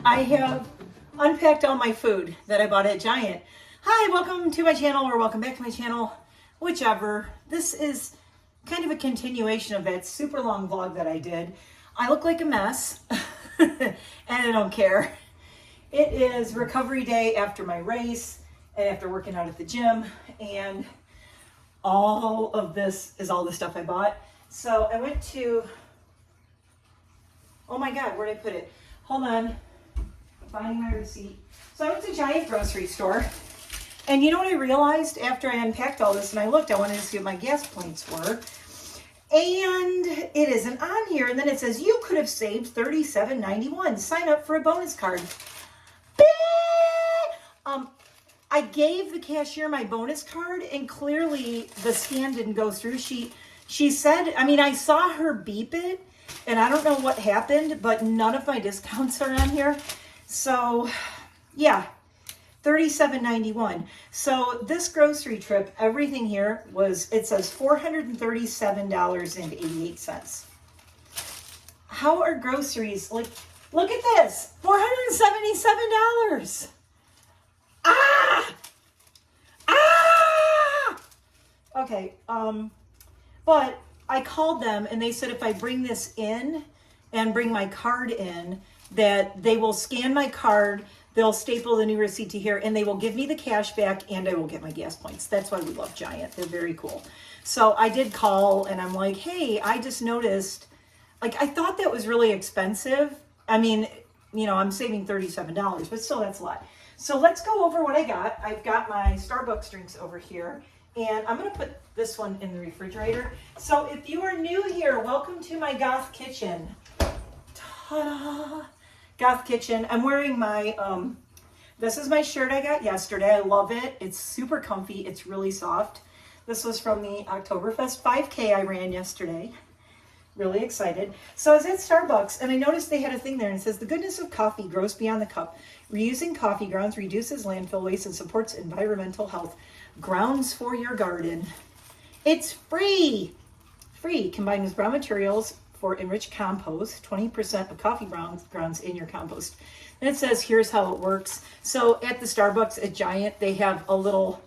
I have unpacked all my food that I bought at Giant. Hi, welcome to my channel, or welcome back to my channel, whichever. This is kind of a continuation of that super long vlog that I did. I look like a mess, and I don't care. It is recovery day after my race, and after working out at the gym, and all of this is all the stuff I bought. So I went to, oh my God, where'd I put it? Hold on, finding my receipt. So I went to Giant grocery store, and you know what I realized after I unpacked all this and I looked, I wanted to see what my gas points were, and it isn't on here. And then it says you could have saved $37.91. Sign up for a bonus card. I gave the cashier my bonus card, and clearly the scan didn't go through. She said, I mean, I saw her beep it, and I don't know what happened, but none of my discounts are on here. So yeah, $37.91. So this grocery trip, everything here was, it says $437.88. How are groceries, like, look at this, $477. Okay, but I called them and they said if I bring this in and bring my card in, that they will scan my card, they'll staple the new receipt to here, and they will give me the cash back, and I will get my gas points. That's why we love Giant. They're very cool. So I did call, and I'm like, hey, I just noticed, like, I thought that was really expensive. I mean, you know, I'm saving $37, but still, that's a lot. So let's go over what I got. I've got my Starbucks drinks over here, and I'm going to put this one in the refrigerator. So if you are new here, welcome to my goth kitchen. Ta-da! Goth kitchen. I'm wearing my, this is my shirt I got yesterday. I love it. It's super comfy. It's really soft. This was from the Oktoberfest 5K I ran yesterday. Really excited. So I was at Starbucks and I noticed they had a thing there, and it says the goodness of coffee grows beyond the cup. Reusing coffee grounds reduces landfill waste and supports environmental health. Grounds for your garden. It's free. Free. Combined with brown materials for enriched compost. 20% of coffee grounds in your compost. And it says here's how it works. So at the Starbucks at Giant, they have a little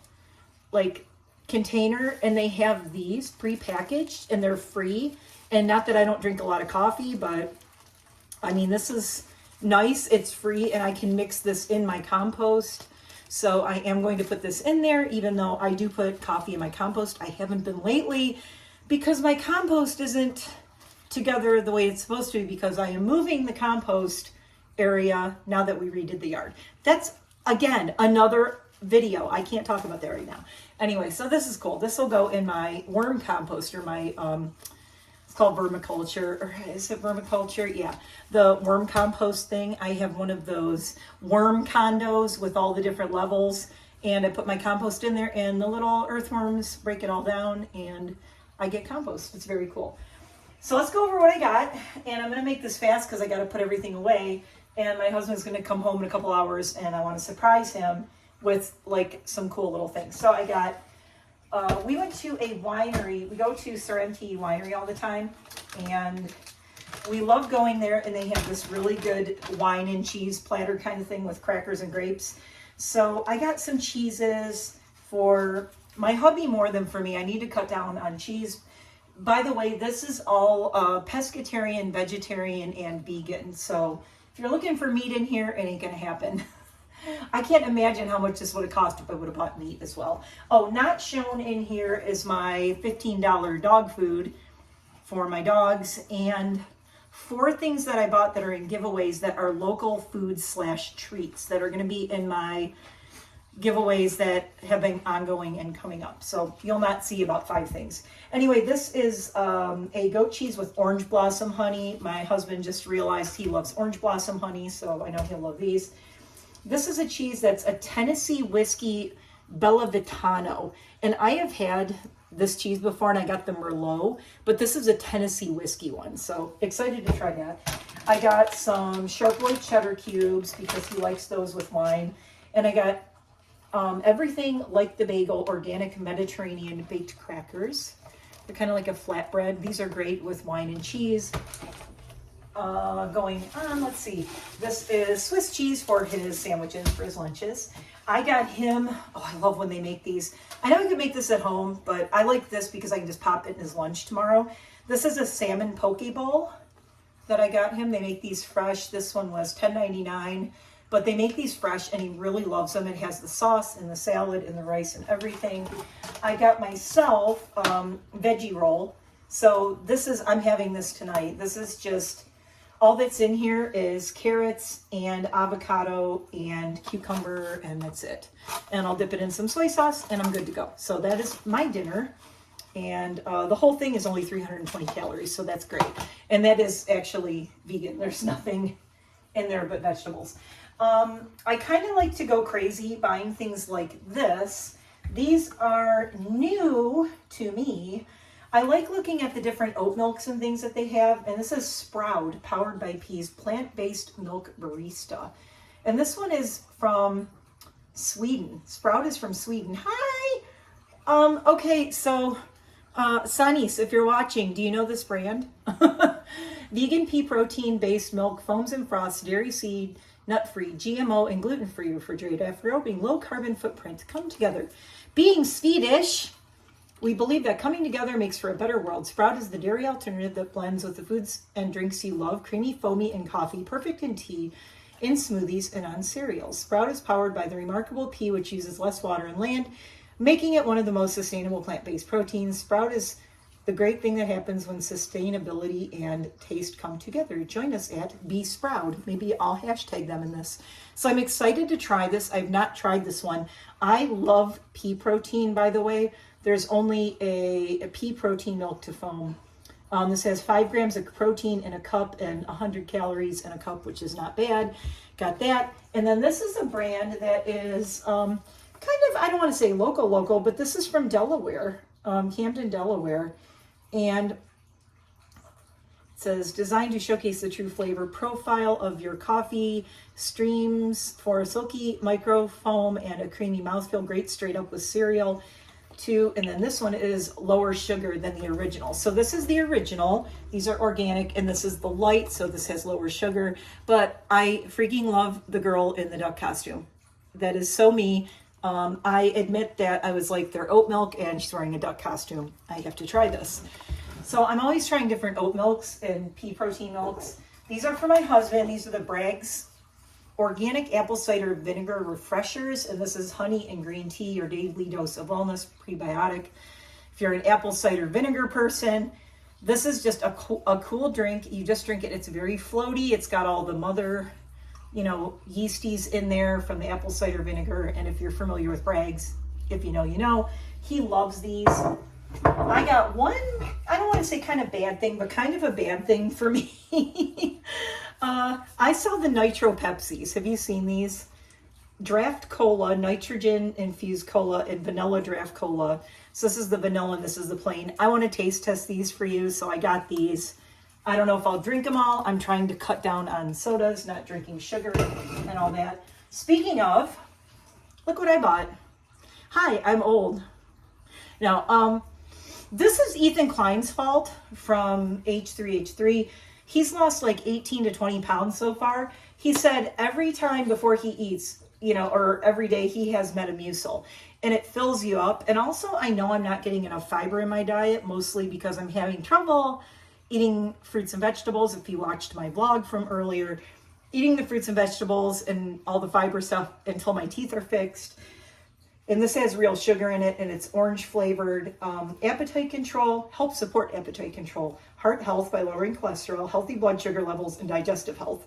like container, and they have these pre-packaged and they're free. And not that I don't drink a lot of coffee, but I mean, this is nice. It's free, and I can mix this in my compost. So I am going to put this in there, even though I do put coffee in my compost. I haven't been lately because my compost isn't together the way it's supposed to be, because I am moving the compost area now that we redid the yard. That's, again, another video. I can't talk about that right now. Anyway, so this is cool. This will go in my worm composter, my it's called vermiculture, or is it vermiculture? Yeah, the worm compost thing. I have one of those worm condos with all the different levels, and I put my compost in there, and the little earthworms break it all down, and I get compost. It's very cool. So let's go over what I got, and I'm going to make this fast because I got to put everything away, and my husband's going to come home in a couple hours, and I want to surprise him with like some cool little things. So I got we went to a winery. We go to Sorrenti Winery all the time, and we love going there, and they have this really good wine and cheese platter kind of thing with crackers and grapes. So I got some cheeses for my hubby more than for me. I need to cut down on cheese. By the way, this is all pescatarian, vegetarian, and vegan. So if you're looking for meat in here, it ain't going to happen. I can't imagine how much this would have cost if I would have bought meat as well. Oh, not shown in here is my $15 dog food for my dogs, and 4 things that I bought that are in giveaways that are local food / treats that are going to be in my giveaways that have been ongoing and coming up. So you'll not see about 5 things. Anyway, this is a goat cheese with orange blossom honey. My husband just realized he loves orange blossom honey, so I know he'll love these. This is a cheese that's a Tennessee whiskey Bella Vitano. And I have had this cheese before, and I got the Merlot, but this is a Tennessee whiskey one. So excited to try that. I got some sharp white cheddar cubes because he likes those with wine. And I got everything like the bagel, organic Mediterranean baked crackers. They're kind of like a flatbread. These are great with wine and cheese. going on. Let's see. This is Swiss cheese for his sandwiches, for his lunches. I got him, oh, I love when they make these. I know I could make this at home, but I like this because I can just pop it in his lunch tomorrow. This is a salmon poke bowl that I got him. They make these fresh. This one was $10.99, but they make these fresh and he really loves them. It has the sauce and the salad and the rice and everything. I got myself veggie roll. So this is, I'm having this tonight. This is just, all that's in here is carrots and avocado and cucumber, and that's it. And I'll dip it in some soy sauce and I'm good to go. So that is my dinner. And the whole thing is only 320 calories, so that's great. And that is actually vegan. There's nothing in there but vegetables. I kind of like to go crazy buying things like this. These are new to me. I like looking at the different oat milks and things that they have. And this is Sprout, powered by peas, plant-based milk barista. And this one is from Sweden. Sprout is from Sweden. Hi! Okay, so... Sanis, if you're watching, do you know this brand? Vegan pea protein based milk, foams and frosts, dairy seed, nut free, GMO and gluten free, refrigerated after opening, low carbon footprint come together. Being Swedish, we believe that coming together makes for a better world. Sprout is the dairy alternative that blends with the foods and drinks you love, creamy, foamy, and coffee, perfect in tea, in smoothies, and on cereals. Sprout is powered by the remarkable pea, which uses less water and land, making it one of the most sustainable plant-based proteins. Sprout is the great thing that happens when sustainability and taste come together. Join us at Be Sprout. Maybe I'll hashtag them in this. So I'm excited to try this. I've not tried this one. I love pea protein, by the way. There's only a pea protein milk to foam. This has 5 grams of protein in a cup and 100 calories in a cup, which is not bad. Got that. And then this is a brand that is... kind of, I don't want to say local, but this is from Delaware, Camden, Delaware. And it says, designed to showcase the true flavor profile of your coffee, streams for a silky micro foam and a creamy mouthfeel, great straight up with cereal too. And then this one is lower sugar than the original. So this is the original. These are organic, and this is the light, so this has lower sugar. But I freaking love the girl in the duck costume. That is so me. I admit that I was like, they're oat milk and she's wearing a duck costume. I have to try this. So I'm always trying different oat milks and pea protein milks. These are for my husband. These are the Bragg's Organic Apple Cider Vinegar Refreshers. And this is honey and green tea, your daily dose of wellness, prebiotic. If you're an apple cider vinegar person, this is just a cool drink. You just drink it. It's very floaty. It's got all the mother... yeasties in there from the apple cider vinegar. And if you're familiar with Bragg's, if you know, you know, he loves these. I got one, I don't want to say kind of bad thing, but kind of a bad thing for me. I saw the Nitro Pepsis. Have you seen these? Draft Cola, nitrogen infused cola, and vanilla draft cola. So this is the vanilla and this is the plain. I want to taste test these for you. So I got these. I don't know if I'll drink them all. I'm trying to cut down on sodas, not drinking sugar and all that. Speaking of, look what I bought. Hi, I'm old. Now, this is Ethan Klein's fault from H3H3. He's lost like 18 to 20 pounds so far. He said every time before he eats, or every day he has Metamucil and it fills you up. And also I know I'm not getting enough fiber in my diet, mostly because I'm having trouble eating fruits and vegetables. If you watched my vlog from earlier, eating the fruits and vegetables and all the fiber stuff until my teeth are fixed. And this has real sugar in it and it's orange flavored. Appetite control, helps support appetite control, heart health by lowering cholesterol, healthy blood sugar levels, and digestive health.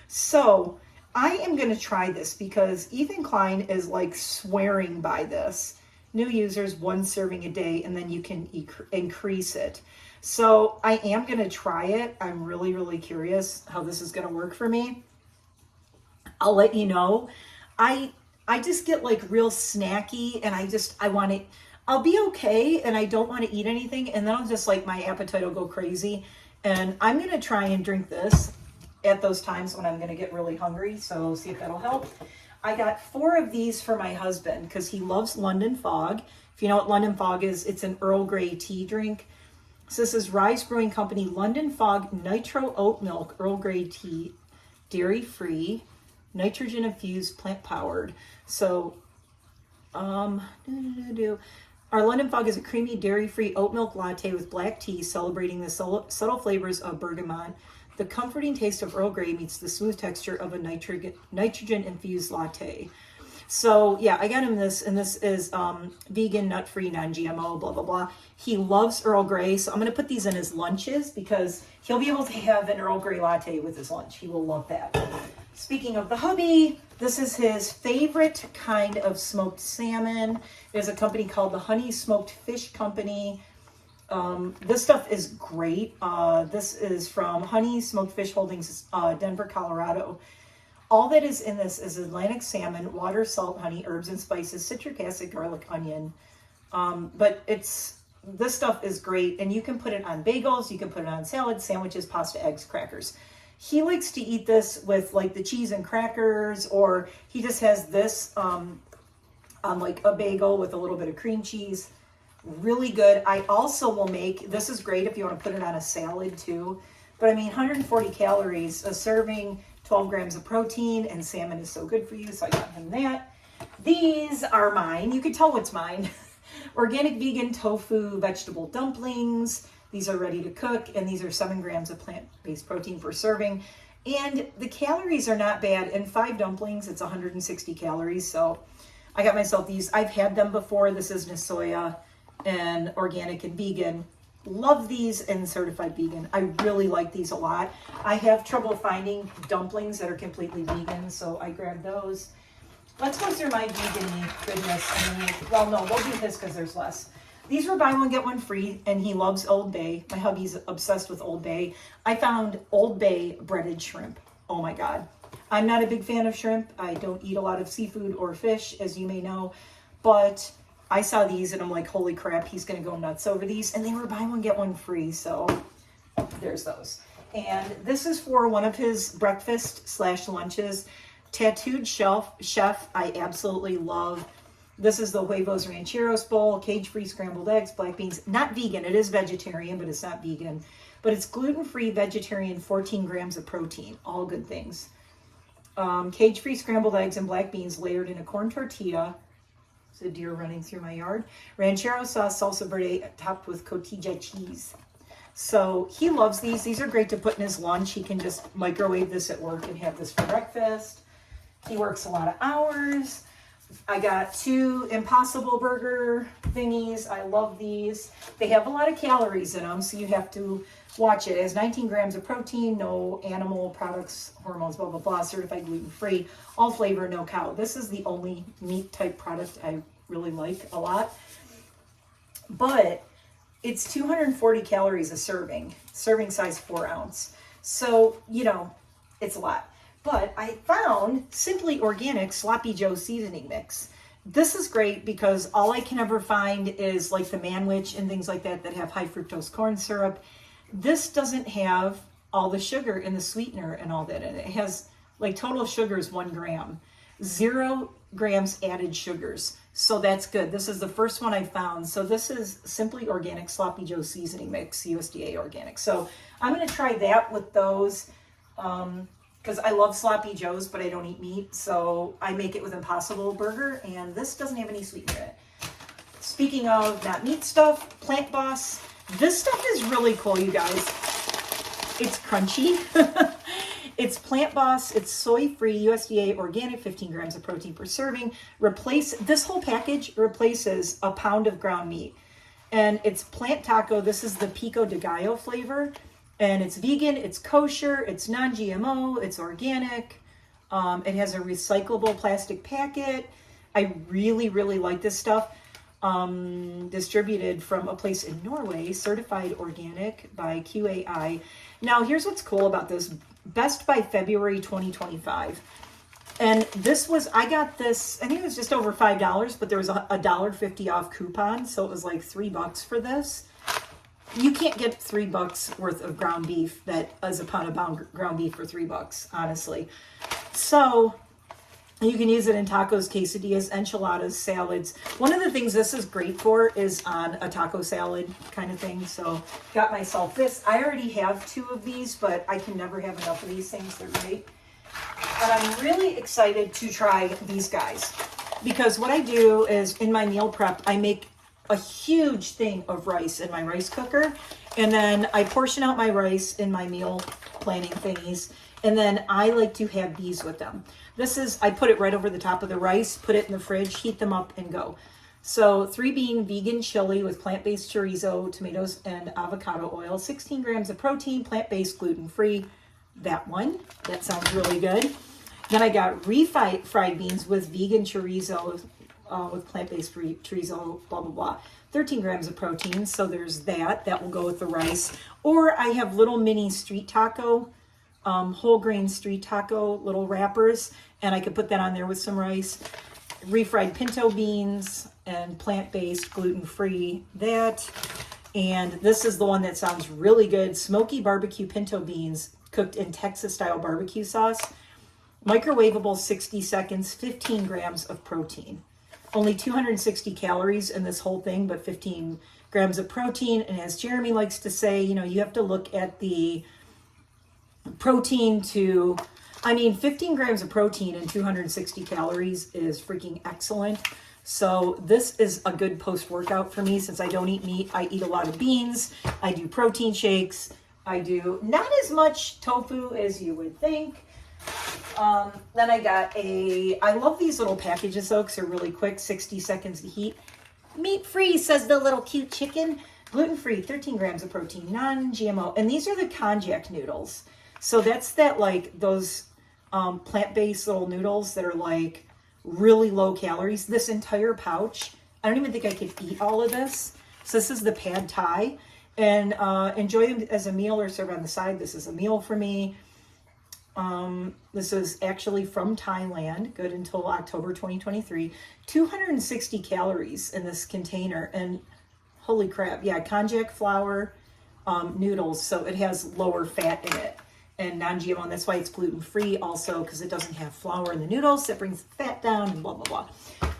So I am going to try this because Ethan Klein is like swearing by this. New users, 1 serving a day, and then you can increase it. So I am going to try it. I'm really, really curious how this is going to work for me. I'll let you know. I just get like real snacky and I want to, I'll be okay and I don't want to eat anything. And then I'll just like, my appetite will go crazy. And I'm going to try and drink this at those times when I'm going to get really hungry. So see if that'll help. I got 4 of these for my husband because he loves London Fog. If you know what London Fog is, it's an Earl Grey tea drink. So this is Rise Brewing Company London Fog Nitro Oat Milk Earl Grey Tea, dairy-free, nitrogen-infused, plant-powered. So, our London Fog is a creamy, dairy-free oat milk latte with black tea, celebrating the subtle flavors of bergamot. The comforting taste of Earl Grey meets the smooth texture of a nitrogen-infused latte. So yeah, I got him this, and this is vegan, nut-free, non-GMO, blah, blah, blah. He loves Earl Grey, so I'm going to put these in his lunches because he'll be able to have an Earl Grey latte with his lunch. He will love that. Speaking of the hubby, this is his favorite kind of smoked salmon. There's a company called the Honey Smoked Fish Company. This stuff is great. This is from Honey Smoked Fish Holdings, Denver, Colorado. All that is in this is Atlantic salmon, water, salt, honey, herbs and spices, citric acid, garlic, onion. But this stuff is great, and you can put it on bagels, you can put it on salads, sandwiches, pasta, eggs, crackers. He likes to eat this with like the cheese and crackers, or he just has this on like a bagel with a little bit of cream cheese. Really good. I also will make, this is great if you want to put it on a salad too, but I mean 140 calories, a serving, 12 grams of protein, and salmon is so good for you, so I got him that. These are mine. You can tell what's mine. Organic vegan tofu vegetable dumplings. These are ready to cook, and these are 7 grams of plant-based protein per serving. And the calories are not bad. In 5 dumplings, it's 160 calories, so I got myself these. I've had them before. This is Nisoya and organic and vegan. Love these and certified vegan. I really like these a lot. I have trouble finding dumplings that are completely vegan, so I grabbed those. Let's go through my vegan goodness. Well, no, we'll do this because there's less. These were buy one, get one free, and he loves Old Bay. My hubby's obsessed with Old Bay. I found Old Bay breaded shrimp. Oh my God. I'm not a big fan of shrimp. I don't eat a lot of seafood or fish, as you may know, but I saw these and I'm like, holy crap, he's going to go nuts over these. And they were buy one, get one free. So there's those. And this is for one of his breakfast / lunches. Tattooed Chef, I absolutely love. This is the Huevos Rancheros bowl, cage-free scrambled eggs, black beans. Not vegan. It is vegetarian, but it's not vegan. But it's gluten-free, vegetarian, 14 grams of protein. All good things. Cage-free scrambled eggs and black beans layered in a corn tortilla. There's a deer running through my yard. Ranchero sauce, salsa verde, topped with cotija cheese. So he loves these. These are great to put in his lunch. He can just microwave this at work and have this for breakfast. He works a lot of hours. I got 2 Impossible Burger thingies. I love these. They have a lot of calories in them, so you have to watch it. It has 19 grams of protein, no animal products, hormones, blah, blah, blah, certified gluten-free, all flavor, no cow. This is the only meat type product I really like a lot. But it's 240 calories a serving size 4 ounce. So, you know, it's a lot. But I found Simply Organic Sloppy Joe seasoning mix. This is great because all I can ever find is like the Manwich and things like that have high fructose corn syrup. This doesn't have all the sugar and the sweetener and all that in it. It has like total sugar is 1 gram, 0 grams added sugars. So that's good. This is the first one I found. So this is Simply Organic Sloppy Joe seasoning mix, USDA organic. So I'm going to try that with those. Because I love Sloppy Joes, but I don't eat meat, so I make it with Impossible Burger, and this doesn't have any sweetener in it. Speaking of not meat stuff, Plant Boss. This stuff is really cool, you guys. It's crunchy. It's Plant Boss. It's soy-free, USDA organic, 15 grams of protein per serving. This whole package replaces a pound of ground meat. And it's Plant Taco. This is the Pico de Gallo flavor. And it's vegan, it's kosher, it's non-GMO, it's organic. It has a recyclable plastic packet. I really, really like this stuff. Distributed from a place in Norway, certified organic by QAI. Now, here's what's cool about this. Best by February 2025. And this was, I got this, I think it was just over $5, but there was a $1.50 off coupon. So it was like $3 for this. You can't get $3 worth of ground beef that is a pound of ground beef for $3, honestly. So You can use it in tacos, quesadillas, enchiladas, salads. One of the things this is great for is on a taco salad kind of thing. So got myself this. I already have 2 of these, but I can never have enough of these things. They're great. But I'm really excited to try these guys because what I do is in my meal prep, I make a huge thing of rice in my rice cooker. And then I portion out my rice in my meal planning thingies. And then I like to have these with them. This is, I put it right over the top of the rice, put it in the fridge, heat them up and go. So 3-bean vegan chili with plant-based chorizo, tomatoes, and avocado oil. 16 grams of protein, plant-based, gluten-free. That one, that sounds really good. Then I got refried beans with vegan chorizo, with plant-based chorizo, blah, blah, blah. 13 grams of protein, so there's that. That will go with the rice. Or I have little mini street taco, whole grain street taco little wrappers, and I could put that on there with some rice. Refried pinto beans and plant-based, gluten-free, that. And this is the one that sounds really good. Smoky barbecue pinto beans cooked in Texas-style barbecue sauce. Microwavable 60 seconds, 15 grams of protein. Only 260 calories in this whole thing, but 15 grams of protein. And as Jeremy likes to say, you know, you have to look at the protein to, 15 grams of protein and 260 calories is freaking excellent. So this is a good post-workout for me since I don't eat meat. I eat a lot of beans. I do protein shakes. I do not as much tofu as you would think. Then I got I love these little packages though because they're really quick, 60 seconds to heat. Meat-free, says the little cute chicken. Gluten-free, 13 grams of protein, non-GMO. And these are the Konjac noodles. So that's that, like, those plant-based little noodles that are, like, really low calories. This entire pouch, I don't even think I could eat all of this. So this is the pad thai. And enjoy them as a meal or serve on the side. This is a meal for me. This is actually from Thailand, good until October 2023. 260 calories in this container, and holy crap, yeah, konjac flour noodles, so it has lower fat in it, and non-GMO, and that's why it's gluten-free also, because it doesn't have flour in the noodles, that brings the fat down, and blah, blah, blah.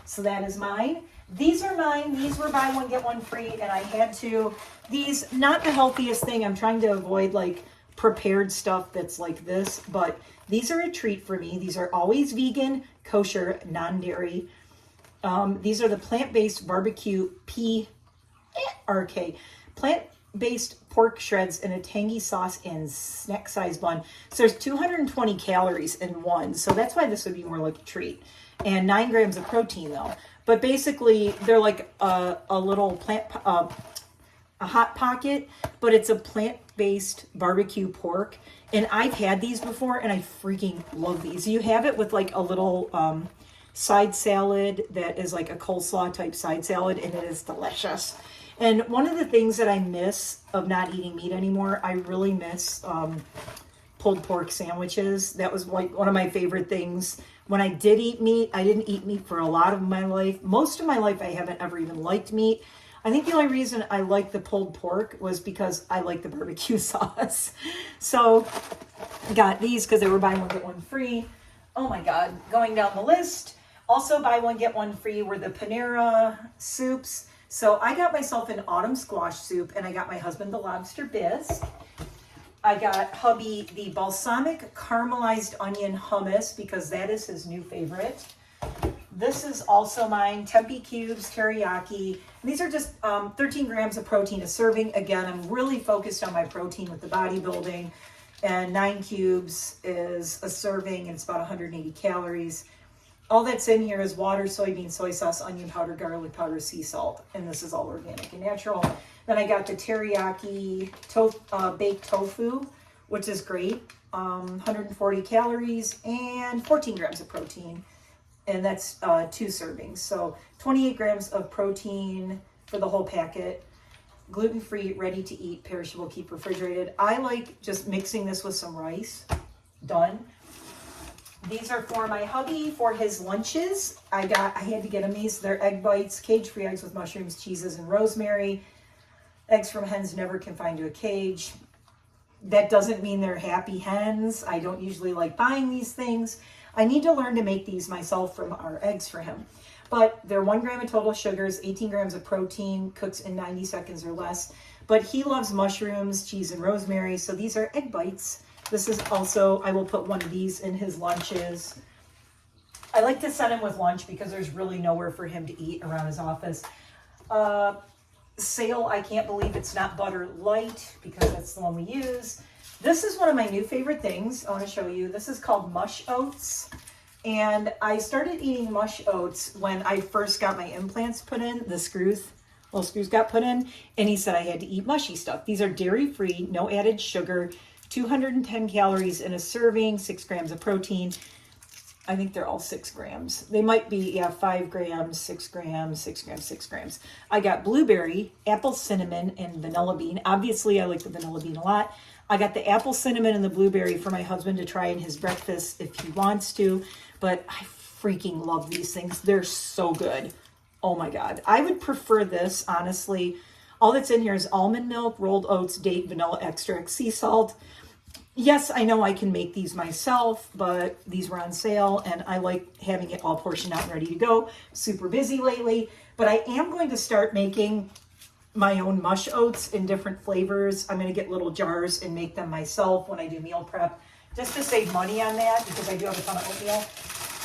So that is mine. These are mine. These were buy one, get one free, and I had to. These, not the healthiest thing. I'm trying to avoid, like, prepared stuff that's like this, but these are a treat for me. These are always vegan, kosher, non-dairy. These are the plant-based barbecue plant-based pork shreds in a tangy sauce and snack size bun. So there's 220 calories in one, so that's why this would be more like a treat. And 9 grams of protein though. But basically they're like a little a hot pocket, but it's a plant-based barbecue pork. And I've had these before and I freaking love these. You have it with like a little side salad that is like a coleslaw type side salad, and it is delicious. And one of the things that I miss of not eating meat anymore, I really miss pulled pork sandwiches. That was like one of my favorite things. When I did eat meat, I didn't eat meat for a lot of my life. Most of my life, I haven't ever even liked meat. I think the only reason I liked the pulled pork was because I like the barbecue sauce. So I got these because they were buy one, get one free. Oh my God, going down the list. Also buy one, get one free were the Panera soups. So I got myself an autumn squash soup, and I got my husband the lobster bisque. I got hubby the balsamic caramelized onion hummus because that is his new favorite. This is also mine, tempeh cubes, teriyaki. And these are just 13 grams of protein a serving. Again, I'm really focused on my protein with the bodybuilding. And 9 cubes is a serving, and it's about 180 calories. All that's in here is water, soybean, soy sauce, onion powder, garlic powder, sea salt. And this is all organic and natural. Then I got the teriyaki baked tofu, which is great. 140 calories and 14 grams of protein. And that's 2 servings. So 28 grams of protein for the whole packet. Gluten-free, ready to eat, perishable, keep refrigerated. I like just mixing this with some rice. Done. These are for my hubby for his lunches. I had to get him these. They're egg bites, cage-free eggs with mushrooms, cheeses, and rosemary. Eggs from hens never confined to a cage. That doesn't mean they're happy hens. I don't usually like buying these things. I need to learn to make these myself from our eggs for him. But they're 1 gram of total sugars, 18 grams of protein, cooks in 90 seconds or less. But he loves mushrooms, cheese, and rosemary. So these are egg bites. This is also, I will put one of these in his lunches. I like to set him with lunch because there's really nowhere for him to eat around his office. Sale, I can't believe it's not Butter Light because that's the one we use. This is one of my new favorite things I want to show you. This is called Mush oats. And I started eating Mush oats when I first got my implants put in, the screws, little screws got put in, and he said I had to eat mushy stuff. These are dairy-free, no added sugar, 210 calories in a serving, 6 grams of protein. I think they're all 6 grams. They might be, yeah, 5 grams, 6 grams, 6 grams, 6 grams. I got blueberry, apple cinnamon, and vanilla bean. Obviously, I like the vanilla bean a lot. I got the apple cinnamon and the blueberry for my husband to try in his breakfast if he wants to. But I freaking love these things. They're so good. Oh my God. I would prefer this, honestly. All that's in here is almond milk, rolled oats, date, vanilla extract, sea salt. Yes, I know I can make these myself, but these were on sale and I like having it all portioned out and ready to go. Super busy lately, but I am going to start making my own mush oats in different flavors. I'm going to get little jars and make them myself when I do meal prep, just to save money on that because I do have a ton of oatmeal.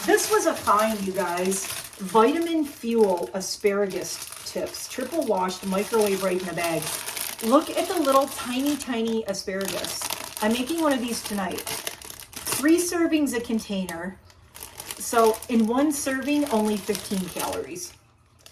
This was a find, you guys. Vitamin Fuel Asparagus Tips, triple washed, microwave right in the bag. Look at the little tiny, tiny asparagus. I'm making one of these tonight. 3 servings a container. So in 1 serving, only 15 calories.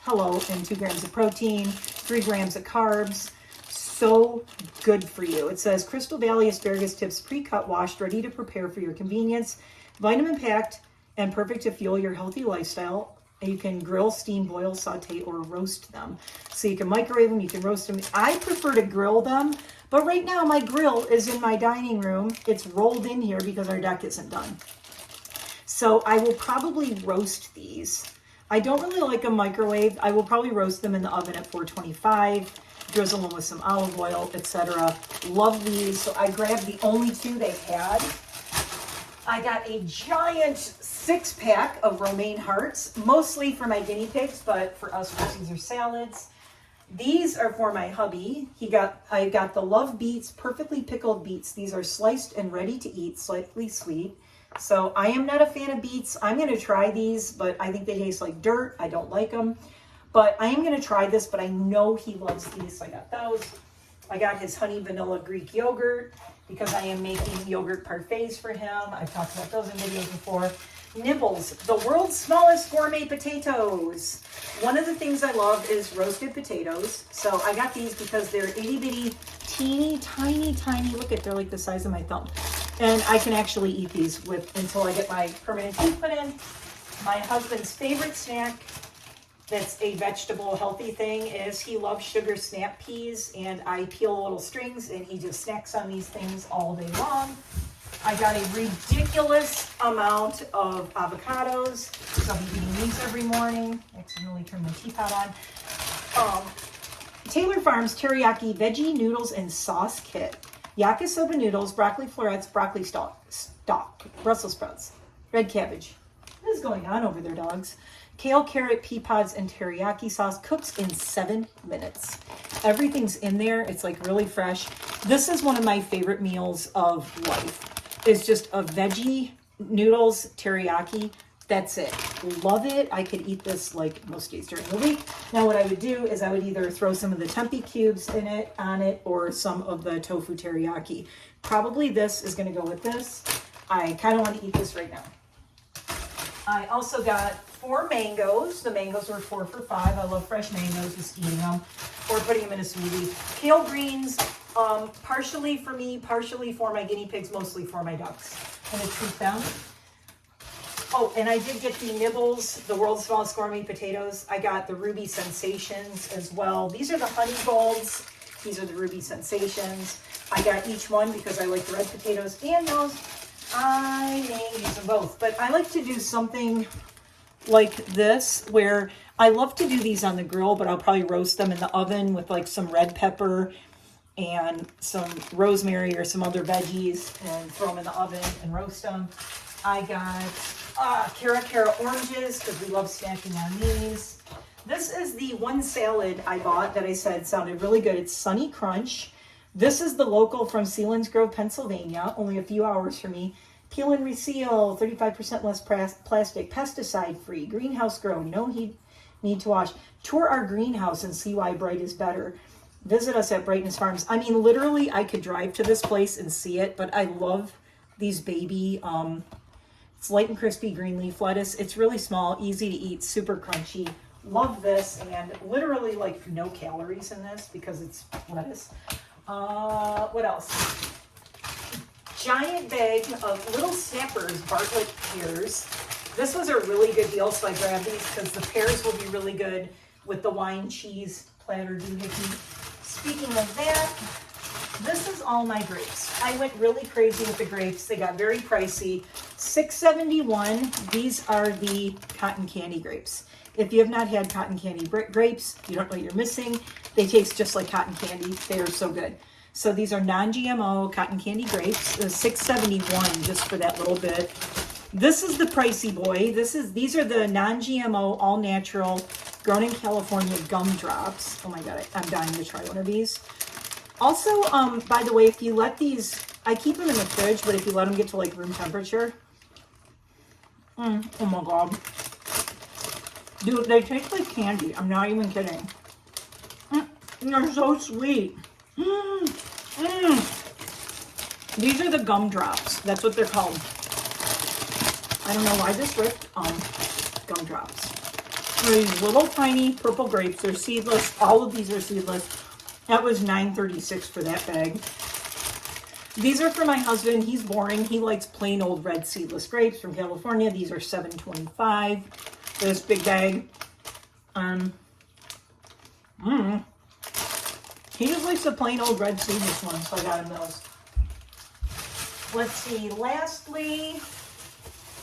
Hello, and 2 grams of protein, 3 grams of carbs. So good for you. It says Crystal Valley asparagus tips, pre-cut, washed, ready to prepare for your convenience. Vitamin packed and perfect to fuel your healthy lifestyle. And you can grill, steam, boil, saute, or roast them. So you can microwave them, you can roast them. I prefer to grill them, but right now my grill is in my dining room. It's rolled in here because our deck isn't done. So I will probably roast these. I don't really like them microwaved. I will probably roast them in the oven at 425, drizzle them with some olive oil, etc. Love these. So I grabbed the only 2 they had. I got a giant 6-pack of romaine hearts, mostly for my guinea pigs, but for us, for Caesar salads. These are for my hubby. I got the Love Beets, perfectly pickled beets. These are sliced and ready to eat, slightly sweet. So I am not a fan of beets. I'm going to try these, but I think they taste like dirt. I don't like them. But I am going to try this, but I know he loves these, so I got those. I got his honey vanilla Greek yogurt because I am making yogurt parfaits for him. I've talked about those in videos before. Nibbles, the world's smallest gourmet potatoes. One of the things I love is roasted potatoes. So I got these because they're itty bitty, teeny, tiny, tiny. Look at, they're like the size of my thumb. And I can actually eat these until I get my permanent teeth put in. My husband's favorite snack that's a vegetable healthy thing is he loves sugar snap peas, and I peel little strings and he just snacks on these things all day long. I got a ridiculous amount of avocados, so I'll be eating these every morning. I accidentally turned my teapot on. Taylor Farms Teriyaki Veggie Noodles and Sauce Kit. Yakisoba noodles, broccoli florets, broccoli stalk, Brussels sprouts, red cabbage. What is going on over there, dogs? Kale, carrot, pea pods, and teriyaki sauce. Cooks in 7 minutes. Everything's in there. It's like really fresh. This is one of my favorite meals of life. It's just a veggie noodles teriyaki. That's it. Love it. I could eat this like most days during the week. Now what I would do is I would either throw some of the tempeh cubes on it or some of the tofu teriyaki. Probably this is going to go with this. I kind of want to eat this right now. I also got 4 mangoes. The mangoes were 4 for $5. I love fresh mangoes, just eating them or putting them in a smoothie. Kale greens, partially for me, partially for my guinea pigs, mostly for my ducks. I'm going to treat them. Oh, and I did get the Nibbles, the world's smallest gourmet potatoes. I got the Ruby Sensations as well. These are the Honey Golds. These are the Ruby Sensations. I got each one because I like the red potatoes and those. I may use them both, but I like to do something like this where I love to do these on the grill, but I'll probably roast them in the oven with like some red pepper and some rosemary or some other veggies and throw them in the oven and roast them. I got Cara oranges because we love snacking on these. This is the one salad I bought that I said sounded really good. It's Sunny Crunch. This is the local from Selinsgrove, Pennsylvania, only a few hours from me. Peel and reseal, 35% less plastic, pesticide free, greenhouse grown, no heat need to wash. Tour our greenhouse and see why Bright is better. Visit us at Brightness Farms. I mean, literally, I could drive to this place and see it, but I love these baby, it's light and crispy green leaf lettuce. It's really small, easy to eat, super crunchy. Love this, and literally like no calories in this because it's lettuce. What else? Giant bag of little snappers, Bartlett pears. This was a really good deal, so I grabbed these because the pears will be really good with the wine cheese platter doohickey. Speaking of that, this is all my grapes. I went really crazy with the grapes. They got very pricey. $6.71. These are the cotton candy grapes. If you have not had cotton candy grapes, you don't know what you're missing. They taste just like cotton candy. They are so good. So these are non-GMO cotton candy grapes. $6.71 just for that little bit. This is the pricey boy. These are the non-GMO, all-natural, grown in California gumdrops. Oh my God, I'm dying to try one of these. Also, by the way, if you let these, I keep them in the fridge, but if you let them get to like room temperature, oh my God. Dude, they taste like candy. I'm not even kidding. They're so sweet. These are the gumdrops. That's what they're called. I don't know why this ripped. Gumdrops. These little tiny purple grapes. They're seedless. All of these are seedless. That was $9.36 for that bag. These are for my husband. He's boring. He likes plain old red seedless grapes from California. These are $7.25 for this big bag. He just likes the plain old red seedless ones, so I got him those. Let's see. Lastly,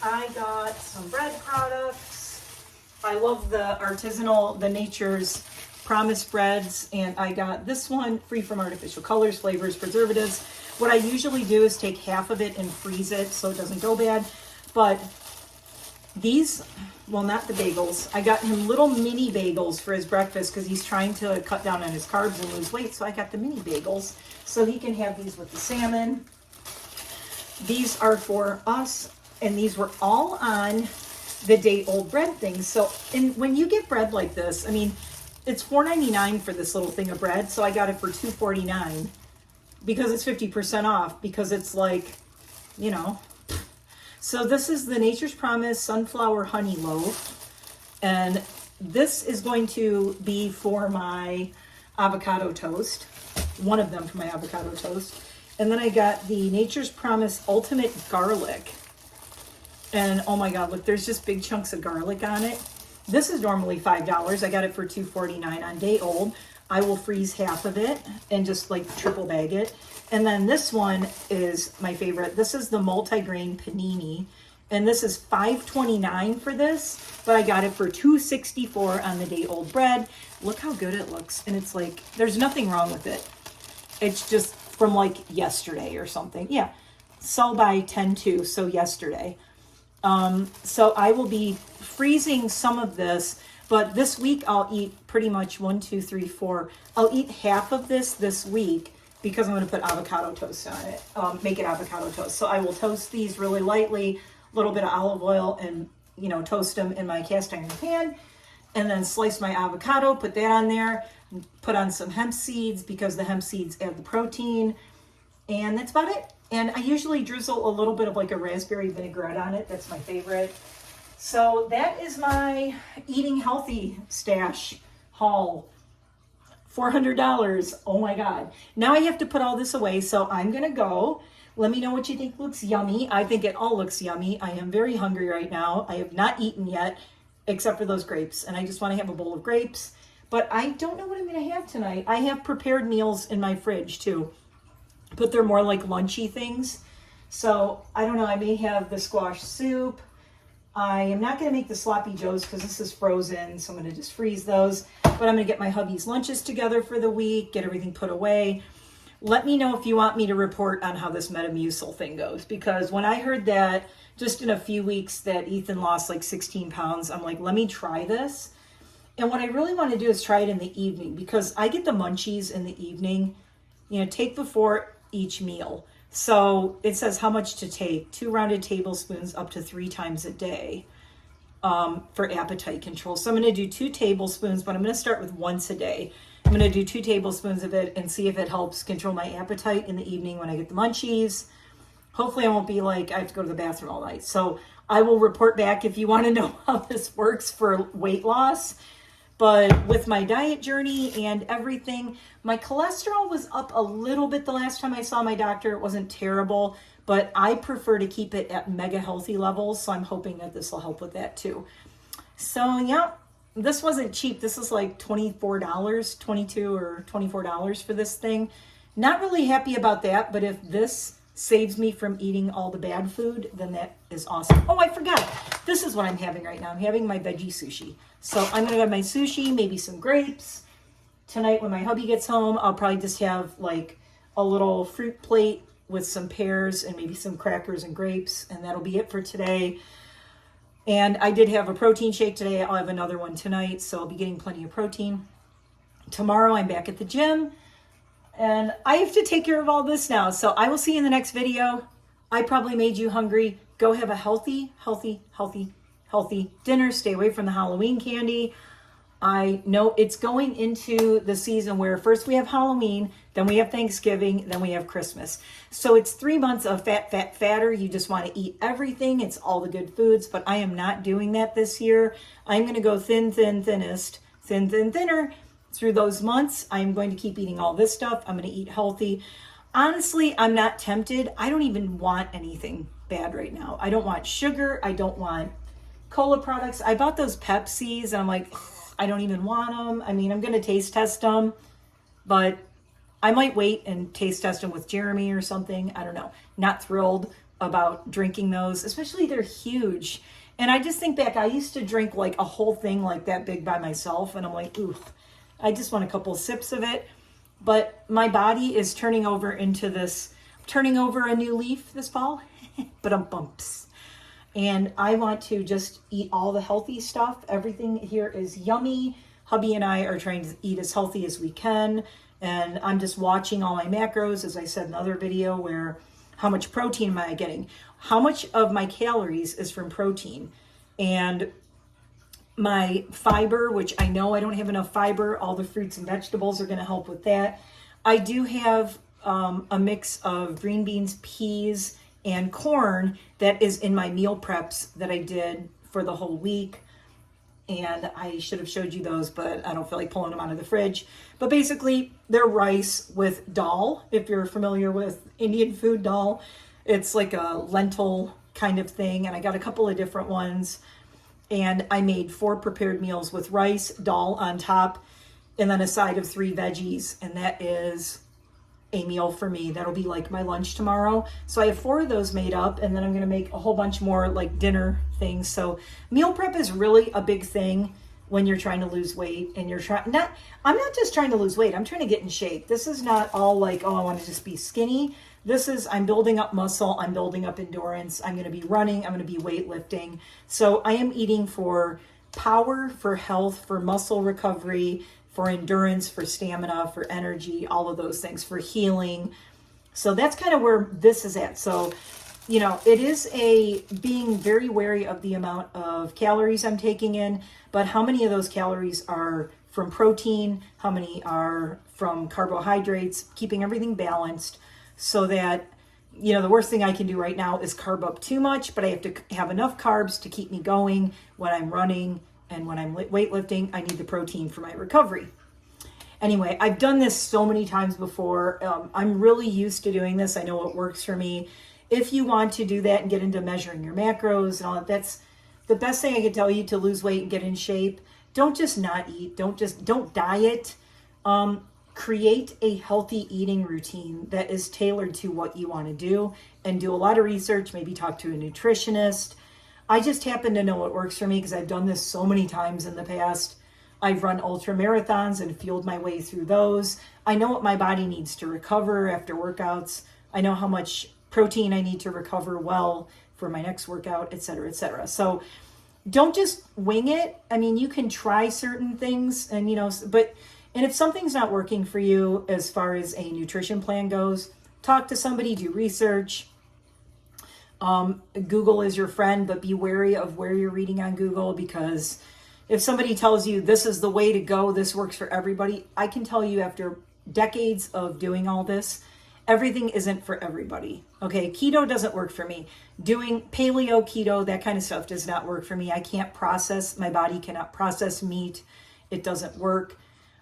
I got some bread products. I love the artisanal, the Nature's Promise breads, and I got this one free from artificial colors, flavors, preservatives. What I usually do is take half of it and freeze it so it doesn't go bad. But these, well, not the bagels. I got him little mini bagels for his breakfast because he's trying to cut down on his carbs and lose weight. So I got the mini bagels so he can have these with the salmon. These are for us, and these were all on the day-old bread things. So, and when you get bread like this, I mean, it's $4.99 for this little thing of bread, so I got it for $2.49 because it's 50% off, because it's like, you know. So this is the Nature's Promise Sunflower Honey Loaf, and this is going to be for my avocado toast, one of them for my avocado toast. And then I got the Nature's Promise Ultimate Garlic, and oh my God, look, there's just big chunks of garlic on it. This is normally $5. I got it for $2.49 on day old. I will freeze half of it and just like triple bag it. And then this one is my favorite. This is the multi-grain panini. And this is $5.29 for this, but I got it for $2.64 on the day old bread. Look how good it looks. And it's like, there's nothing wrong with it. It's just from like yesterday or something. Yeah. Sell by 10/2, so yesterday. So I will be freezing some of this, but this week I'll eat pretty much 1, 2, 3, 4. I'll eat half of this week because I'm going to put avocado toast on it, make it avocado toast. So I will toast these really lightly, a little bit of olive oil, and, you know, toast them in my cast iron pan, and then slice my avocado, put that on there, put on some hemp seeds because the hemp seeds add the protein, and that's about it. And I usually drizzle a little bit of like a raspberry vinaigrette on it. That's my favorite. So that is my eating healthy stash haul. $400. Oh my God. Now I have to put all this away. So I'm going to go. Let me know what you think looks yummy. I think it all looks yummy. I am very hungry right now. I have not eaten yet, except for those grapes. And I just want to have a bowl of grapes. But I don't know what I'm going to have tonight. I have prepared meals in my fridge too, but they're more like lunchy things. So I don't know. I may have the squash soup. I am not going to make the sloppy joes because this is frozen, so I'm going to just freeze those. But I'm going to get my hubby's lunches together for the week, get everything put away. let me know if you want me to report on how this Metamucil thing goes, because when I heard that just in a few weeks that Ethan lost like 16 pounds, I'm like, let me try this. And what I really want to do is try it in the evening, because I get the munchies in the evening, you know, take before each meal. So it says how much to take, 2 rounded tablespoons up to 3 times a day for appetite control. So I'm going to do 2 tablespoons, but I'm going to start with once a day. I'm going to do 2 tablespoons of it and see if it helps control my appetite in the evening when I get the munchies. Hopefully I won't be like, I have to go to the bathroom all night. So I will report back if you want to know how this works for weight loss. But with my diet journey and everything, my cholesterol was up a little bit the last time I saw my doctor. It wasn't terrible, but I prefer to keep it at mega healthy levels. So I'm hoping that this will help with that too. So yeah, this wasn't cheap. This is like $24, $22 or $24 for this thing. Not really happy about that, but if this saves me from eating all the bad food, then that is awesome. Oh, I forgot. This is what I'm having right now. I'm having my veggie sushi. So I'm going to have my sushi, maybe some grapes. Tonight when my hubby gets home, I'll probably just have like a little fruit plate with some pears and maybe some crackers and grapes. And that'll be it for today. And I did have a protein shake today. I'll have another one tonight. So I'll be getting plenty of protein. Tomorrow I'm back at the gym. And I have to take care of all this now. So I will see you in the next video. I probably made you hungry. Go have a healthy dinner. Stay away from the Halloween candy. I know it's going into the season where first we have Halloween, then we have Thanksgiving, then we have Christmas. So it's 3 months of fatter. You just want to eat everything. It's all the good foods, but I am not doing that this year. I'm going to go thinnest, thinner. Through those months, I'm going to keep eating all this stuff. I'm going to eat healthy. Honestly, I'm not tempted. I don't even want anything bad right now. I don't want sugar. I don't want cola products. I bought those Pepsis and I'm like, I don't even want them. I mean, I'm going to taste test them, but I might wait and taste test them with Jeremy or something. I don't know. Not thrilled about drinking those, especially they're huge. And I just think back, I used to drink like a whole thing like that big by myself. And I'm like, ooh, I just want a couple of sips of it. But my body is turning over a new leaf this fall. But bumps. And I want to just eat all the healthy stuff. Everything here is yummy. Hubby and I are trying to eat as healthy as we can. And I'm just watching all my macros, as I said in another video, where how much protein am I getting? How much of my calories is from protein? And my fiber, which I know I don't have enough fiber, all the fruits and vegetables are going to help with that. I do have a mix of green beans, peas, and corn that is in my meal preps that I did for the whole week. And I should have showed you those, but I don't feel like pulling them out of the fridge. But basically, they're rice with dal. If you're familiar with Indian food, dal, it's like a lentil kind of thing. And I got a couple of different ones. And I made 4 prepared meals with rice, dal on top, and then a side of 3 veggies. And that is a meal for me. That'll be like my lunch tomorrow. So I have 4 of those made up, and then I'm going to make a whole bunch more like dinner things. So meal prep is really a big thing when you're trying to lose weight, and I'm not just trying to lose weight. I'm trying to get in shape. This is not all like, oh, I want to just be skinny. This is, I'm building up muscle. I'm building up endurance. I'm going to be running. I'm going to be weightlifting. So I am eating for power, for health, for muscle recovery, for endurance, for stamina, for energy, all of those things, for healing. So that's kind of where this is at. So, you know, it is being very wary of the amount of calories I'm taking in, but how many of those calories are from protein, how many are from carbohydrates, keeping everything balanced so that, you know, the worst thing I can do right now is carb up too much, but I have to have enough carbs to keep me going when I'm running. And when I'm weightlifting, I need the protein for my recovery. Anyway, I've done this so many times before. I'm really used to doing this. I know what works for me. If you want to do that and get into measuring your macros and all that, that's the best thing I can tell you to lose weight and get in shape. Don't just not eat. Don't diet. Create a healthy eating routine that is tailored to what you want to do, and do a lot of research. Maybe talk to a nutritionist. I just happen to know what works for me because I've done this so many times in the past. I've run ultra marathons and fueled my way through those. I know what my body needs to recover after workouts. I know how much protein I need to recover well for my next workout, et cetera, et cetera. So don't just wing it. I mean, you can try certain things and, and if something's not working for you as far as a nutrition plan goes, talk to somebody, do research. Google is your friend, but be wary of where you're reading on Google, because if somebody tells you this is the way to go, this works for everybody, I can tell you after decades of doing all this, everything isn't for everybody. Okay, keto doesn't work for me. Doing paleo, keto, that kind of stuff does not work for me. I can't process, my body cannot process meat. It doesn't work.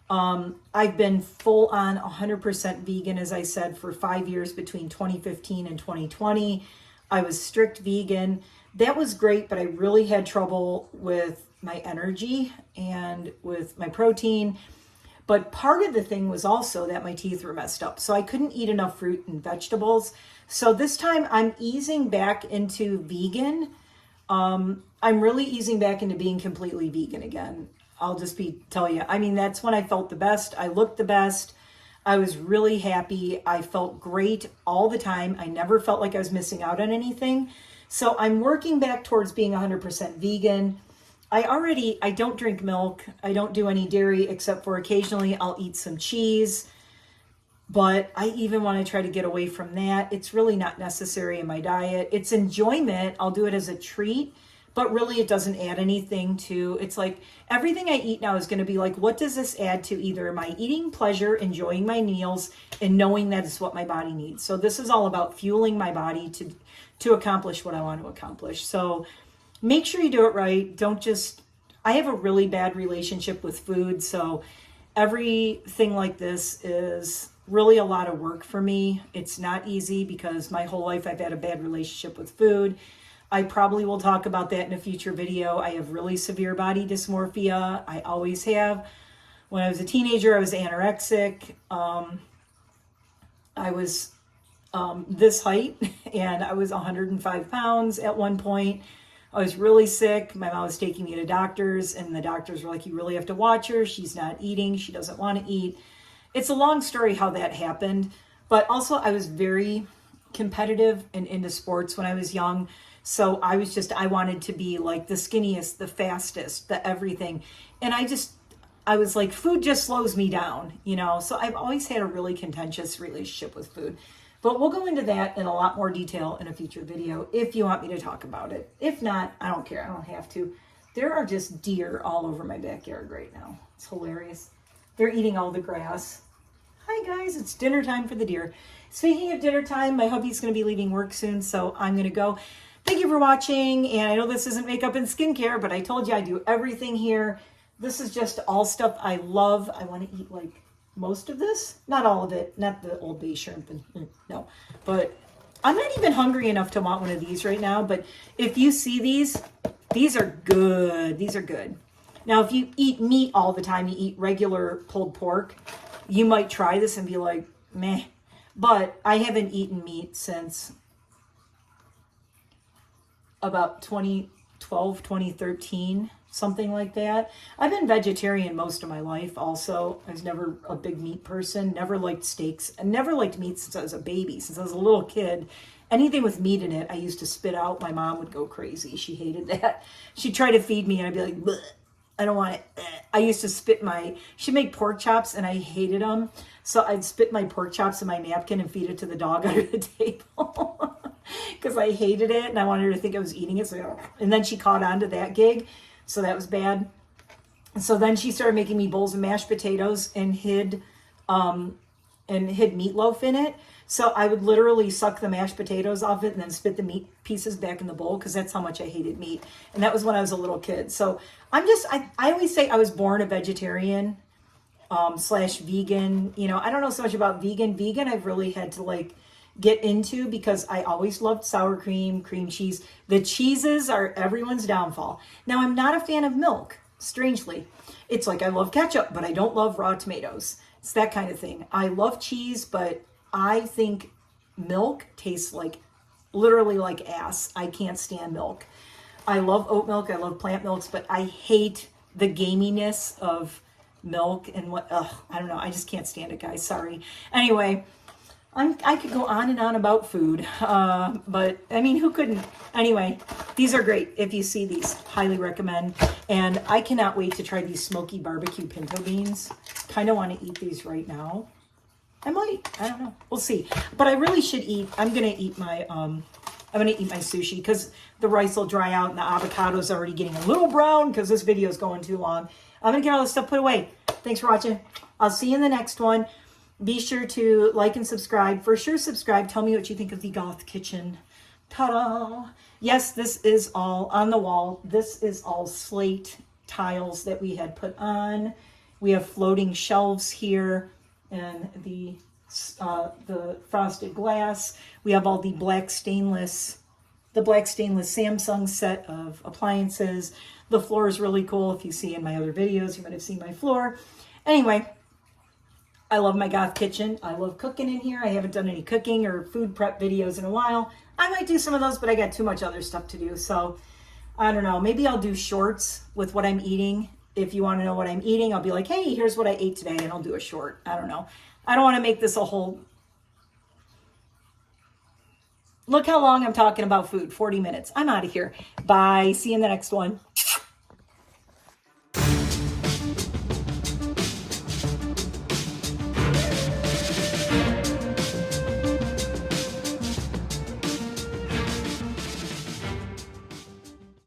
I've been full on 100% vegan, as I said, for 5 years between 2015 and 2020. I was strict vegan. That was great, but I really had trouble with my energy and with my protein. But part of the thing was also that my teeth were messed up. So I couldn't eat enough fruit and vegetables. So this time I'm easing back into vegan. I'm really easing back into being completely vegan again. I'll just tell you. I mean, that's when I felt the best. I looked the best. I was really happy. I felt great all the time. I never felt like I was missing out on anything. So I'm working back towards being 100% vegan. I don't drink milk. I don't do any dairy, except for occasionally I'll eat some cheese. But I even want to try to get away from that. It's really not necessary in my diet. It's enjoyment. I'll do it as a treat, but really it doesn't add anything to, it's like everything I eat now is going to be like, what does this add to either my eating pleasure, enjoying my meals, and knowing that it's what my body needs. So this is all about fueling my body to accomplish what I want to accomplish. So make sure you do it right. I have a really bad relationship with food. So everything like this is really a lot of work for me. It's not easy because my whole life I've had a bad relationship with food. I probably will talk about that in a future video. I have really severe body dysmorphia. I always have. When I was a teenager, I was anorexic. I was this height and I was 105 pounds at one point. I was really sick. My mom was taking me to doctors and the doctors were like, you really have to watch her. She's not eating. She doesn't want to eat. It's a long story how that happened. But also I was very competitive and into sports when I was young. So I wanted to be like the skinniest, the fastest, the everything. And I was like, food just slows me down, So I've always had a really contentious relationship with food. But we'll go into that in a lot more detail in a future video if you want me to talk about it. If not, I don't care. I don't have to. There are just deer all over my backyard right now. It's hilarious. They're eating all the grass. Hi guys, it's dinner time for the deer. Speaking of dinner time, my hubby's going to be leaving work soon, so I'm going to go. Thank you for watching. And I know this isn't makeup and skincare, but I told you I do everything here. This is just all stuff I love. I want to eat like most of this, not all of it, not the Old Bay shrimp, and no, but I'm not even hungry enough to want one of these right now. But if you see these are good. These are good. Now, if you eat meat all the time, you eat regular pulled pork, you might try this and be like, meh. But I haven't eaten meat since about 2012, 2013. Something like that. I've been vegetarian most of my life also. I was never a big meat person, never liked steaks, and never liked meat since I was a baby. Since I was a little kid, anything with meat in it, I used to spit out. My mom would go crazy. She hated that. She'd try to feed me and I'd be like, bleh, I don't want it. I used to she'd make pork chops and I hated them. So I'd spit my pork chops in my napkin and feed it to the dog under the table because I hated it and I wanted her to think I was eating it. And then she caught on to that gig. So that was bad. So then she started making me bowls of mashed potatoes and hid meatloaf in it. So I would literally suck the mashed potatoes off it and then spit the meat pieces back in the bowl because that's how much I hated meat. And that was when I was a little kid. So I always say I was born a vegetarian / vegan. I don't know so much about vegan. Vegan I've really had to get into because I always loved sour cream, cream cheese. The cheeses are everyone's downfall. Now, I'm not a fan of milk, strangely. It's like I love ketchup, but I don't love raw tomatoes. It's that kind of thing. I love cheese, but I think milk tastes literally like ass. I can't stand milk. I love oat milk. I love plant milks, but I hate the gaminess of milk and what, I don't know. I just can't stand it, guys. Sorry. Anyway, I could go on and on about food, but I mean, who couldn't? Anyway, these are great. If you see these, highly recommend. And I cannot wait to try these smoky barbecue pinto beans. Kind of want to eat these right now. I might. I don't know. We'll see. But I really should eat. I'm gonna eat my sushi because the rice will dry out and the avocado's already getting a little brown because this video is going too long. I'm gonna get all this stuff put away. Thanks for watching. I'll see you in the next one. Be sure to like and subscribe. For sure, subscribe. Tell me what you think of the goth kitchen. Ta-da! Yes, this is all on the wall. This is all slate tiles that we had put on. We have floating shelves here and the frosted glass. We have all the black stainless Samsung set of appliances. The floor is really cool. If you see in my other videos, you might have seen my floor. Anyway, I love my goth kitchen. I love cooking in here. I haven't done any cooking or food prep videos in a while. I might do some of those, but I got too much other stuff to do. So I don't know. Maybe I'll do shorts with what I'm eating. If you want to know what I'm eating, I'll be like, hey, here's what I ate today, and I'll do a short. I don't know. I don't want to make this a whole... Look how long I'm talking about food. 40 minutes. I'm out of here. Bye. See you in the next one.